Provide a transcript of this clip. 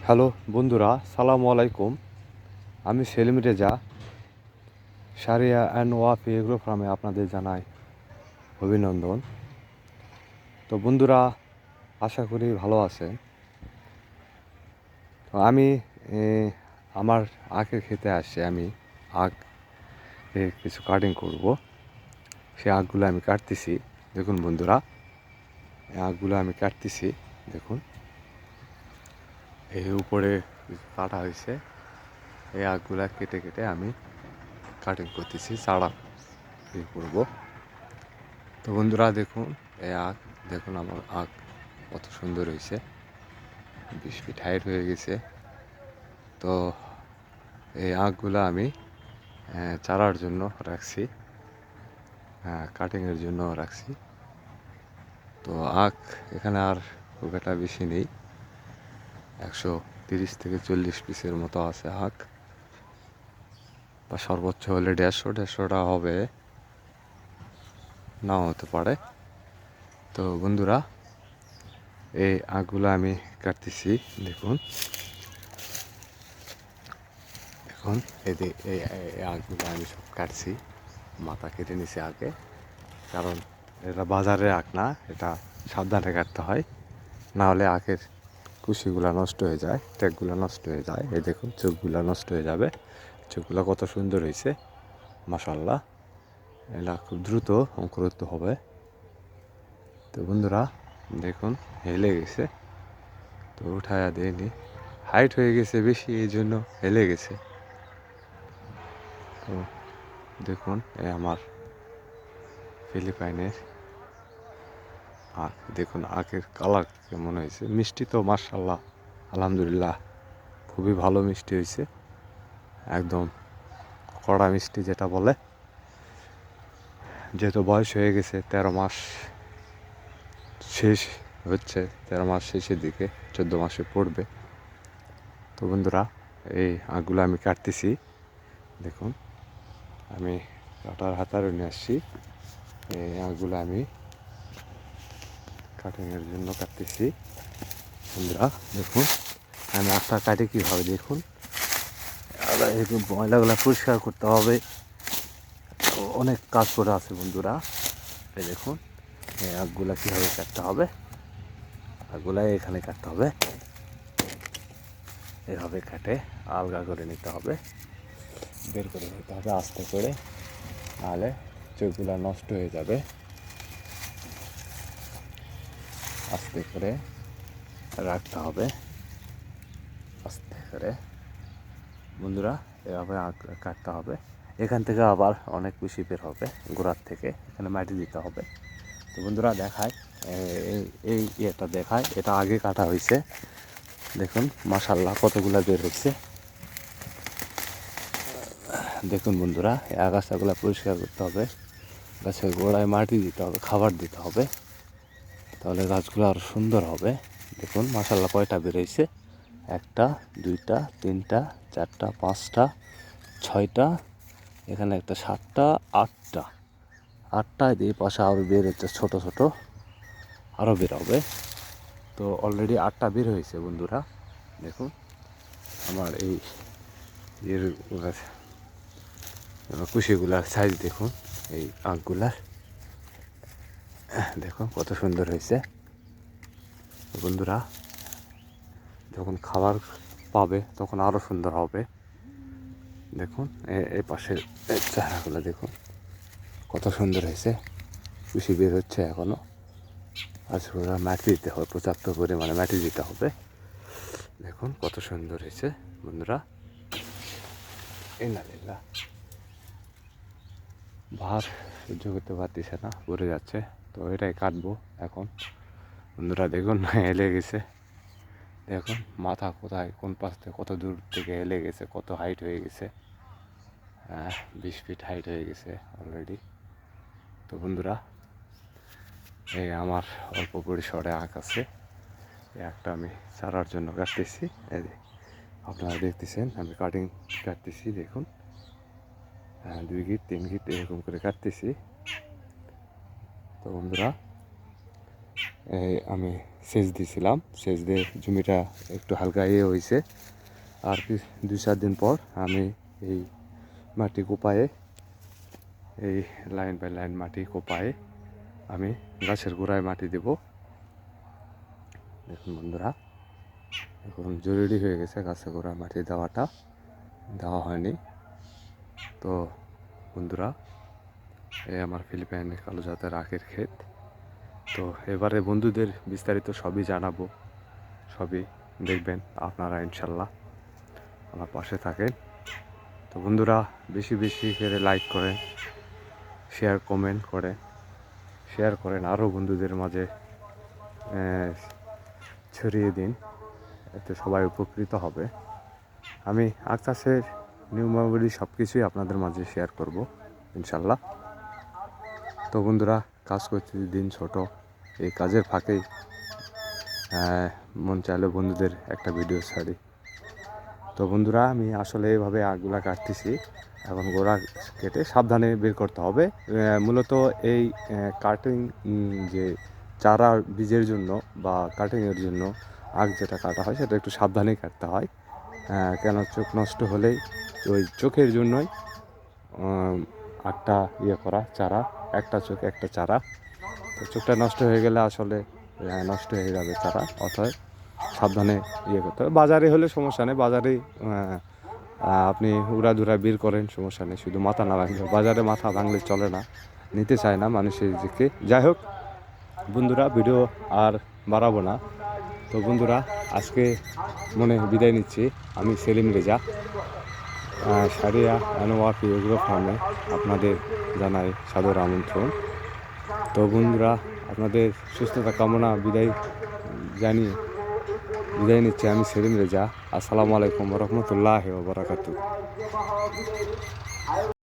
Hello বন্ধুরা, সালামু আলাইকুম। আমি সেলিম রেজা, সারিয়া অ্যান্ড ওয়াফি এগ্রো ফার্মে আপনাদের জানাই অভিনন্দন। তো বন্ধুরা, আশা করি ভালো আছেন। তো আমি আমার আখের খেতে আসছি। আমি আখ কিছু কাটিং করব। সেই আখগুলো আমি কাটতেছি। দেখুন বন্ধুরা, এই আখগুলো আমি কাটতেছি। দেখুন, এই উপরে কাটা হয়েছে। এই আখগুলা কেটে কেটে আমি কাটিং করতেছি, চারা করব। তো বন্ধুরা দেখুন, এই আখ দেখুন, আমার আখ কত সুন্দর হয়েছে, 20 ফিট হাইট হয়ে গেছে। তো এই আখগুলো আমি চারার জন্য রাখছি, কাটিংয়ের জন্য রাখছি। তো আখ এখানে আর খুব একটা বেশি নেই, 130 থেকে 40 পিসের মতো আছে আখ, বা সর্বোচ্চ হলে 150-150টা হবে, নাও হতে পারে। তো বন্ধুরা, এই আখগুলো আমি কাটতেছি। দেখুন এখন এই আখগুলো আমি সব কাটছি, মাথা কেটে নিছি আগে, কারণ এটা বাজারের আখ না, এটা সাবধানে কাটতে হয়, না হলে আখের কুশিগুলো নষ্ট হয়ে যায়, ট্যাগগুলো নষ্ট হয়ে যায়। এই দেখুন, চোখগুলো নষ্ট হয়ে যাবে। চোখগুলো কত সুন্দর হয়েছে, মাশাআল্লাহ। এটা খুব দ্রুত অঙ্কুরিত হবে। তো বন্ধুরা দেখুন, হেলে গেছে, তো উঠায়া দেয়নি, হাইট হয়ে গেছে বেশি, এই জন্য হেলে গেছে। তো দেখুন, এই আমার ফিলিপাইনের আখ। দেখুন আখের কালার কেমন হয়েছে, মিষ্টি তো মাশাআল্লাহ, আলহামদুলিল্লাহ, খুবই ভালো মিষ্টি হয়েছে, একদম কড়া মিষ্টি যেটা বলে। যেহেতু বয়স হয়ে গেছে, 13 মাস শেষ হচ্ছে, 13 মাস শেষের দিকে, 14 মাসে পড়বে। তো বন্ধুরা, এই আখগুলো আমি কাটতেছি। দেখুন, আমি কাটার হাতারে নিয়ে আসছি। এই আখগুলো আমি কাটিংয়ের জন্য কাটতেছি। বন্ধুরা দেখুন, আমি আখটা কাটি কীভাবে, দেখুন, এরকম ময়লাগুলো পরিষ্কার করতে হবে, অনেক কাজ করে আছে বন্ধুরা। এই দেখুন, এই আখগুলা কীভাবে কাটতে হবে, আখগুলা এখানে কাটতে হবে, এভাবে কাটে আলগা করে নিতে হবে, বের করে নিতে হবে আস্তে করে, নাহলে চোখগুলা নষ্ট হয়ে যাবে। আস্তে করে রাখতে হবে, আস্তে করে বন্ধুরা, এভাবে আখ কাটতে হবে। এখান থেকে আবার অনেক বেশি বের হবে, গোড়ার থেকে এখানে মাটি দিতে হবে। তো বন্ধুরা দেখায়, এই ইয়েটা দেখায়, এটা আগে কাটা হয়েছে। দেখুন মাশাআল্লাহ, কতগুলা বের হচ্ছে। দেখুন বন্ধুরা, এই আগাছাগুলো পরিষ্কার করতে হবে, গাছের গোড়ায় মাটি দিতে হবে, খাবার দিতে হবে, তাহলে গাছগুলো আরও সুন্দর হবে। দেখুন মাশাআল্লাহ, কয়টা বেরোইছে, 1টা 2টা 3টা 4টা 5টা 6টা, এখানে একটা 7টা 8টা দিয়ে পাশে আরও বের হচ্ছে, ছোটো ছোটো আরও বের হবে। তো অলরেডি 8টা বের হয়েছে বন্ধুরা। দেখুন আমার এই এর কুশিগুলার সাইজ দেখুন, এই আখগুলার দেখুন কত সুন্দর হয়েছে। বন্ধুরা যখন খাবার পাবে তখন আরও সুন্দর হবে। দেখুন এই পাশের চেহারাগুলো দেখুন, কত সুন্দর হয়েছে, কুশি বের হচ্ছে এখনও। আচ্ছা, মাটি দিতে হবে, পর্যাপ্ত পরিমাণে মাটি দিতে হবে। দেখুন কত সুন্দর হয়েছে বন্ধুরা। ইন্নালিল্লাহ, ভার সহ্য করতে পারতেছে না, পড়ে যাচ্ছে। তো এটাই কাটবো এখন। বন্ধুরা দেখুন, হেলে গেছে। দেখুন মাথা কোথায়, কোন পাশ থেকে কত দূর থেকে হেলে গেছে, কত হাইট হয়ে গেছে, 20 ফিট হাইট হয়ে গেছে অলরেডি। তো বন্ধুরা, এই আমার অল্প পরিসরে আখ আছে, এই আখটা আমি চারার জন্য কাটতেছি। এই আপনারা দেখতেছেন আমি কাটিং কাটতেছি, দেখুন 2 গিট 3 গিট এরকম করে কাটতেছি। তো বন্ধুরা, এই আমি সেচ দিয়েছিলাম, সেচ দিয়ে জমিটা একটু হালকা হয়েছে। আর কি 2-4 দিন পর আমি এই মাটি কোপায়ে, এই লাইন বাই লাইন মাটি কোপায়ে আমি গাছের গোড়ায় মাটি দেব। দেখুন বন্ধুরা, এখন জরুরি হয়ে গেছে গাছের গোড়ায় মাটি দেওয়া হয়নি। তো বন্ধুরা, এই আমার ফিলিপাইনের কালো জাতের আখের ক্ষেত। তো এবারে বন্ধুদের বিস্তারিত সবই জানাবো, সবই দেখবেন আপনারা ইনশাল্লাহ, আমার পাশে থাকেন। তো বন্ধুরা, বেশি বেশি করে লাইক করেন, শেয়ার কমেন্ট করেন আরও বন্ধুদের মাঝে ছড়িয়ে দিন, এতে সবাই উপকৃত হবে। আমি আখ চাষের নিয়মাবলী সব কিছুই আপনাদের মাঝে শেয়ার করব ইনশাল্লাহ। তো বন্ধুরা, কাজ করতে দিন ছোট, এই কাজের ফাঁকেই মন চাইলে বন্ধুদের একটা ভিডিও ছাড়ি। তো বন্ধুরা, আমি আসলে এইভাবে আখগুলা কাটতেছি। এখন গোড়া কেটে সাবধানে বের করতে হবে। মূলত এই কাটিং, যে চারা বীজের জন্য বা কাটিংয়ের জন্য আখ যেটা কাটা হয় সেটা একটু সাবধানেই কাটতে হয়। কেন, চোখ নষ্ট হলেই ওই চোখের জন্যই আখটা করা চারা, একটা চোখ একটা চারা। তো চোখটা নষ্ট হয়ে গেলে আসলে নষ্ট হয়ে যাবে চারা, অতএব সাবধানে করতে হবে। বাজারে হলে সমস্যা নেই, বাজারে আপনি উড়াধুরা বের করেন, সমস্যা নেই, শুধু মাথা না ভাঙলে। বাজারে মাথা ভাঙলে চলে না, নিতে চায় না মানুষের দিকে। যাই হোক বন্ধুরা, ভিডিও আর বাড়াবো না। তো বন্ধুরা, আজকে বিদায় নিচ্ছি। আমি সেলিম রেজা, সারিয়া আনোয়াফি এগ্রো ফার্মে আপনাদের জানাই সাদর আমন্ত্রণ। তো বন্ধুরা, আপনাদের সুস্থতা কামনা জানিয়ে বিদায় নিচ্ছি। আমি সেলিম রেজা। আসসালামু আলাইকুম রহমতুল্লাহ ওয়া বারাকাতুহু।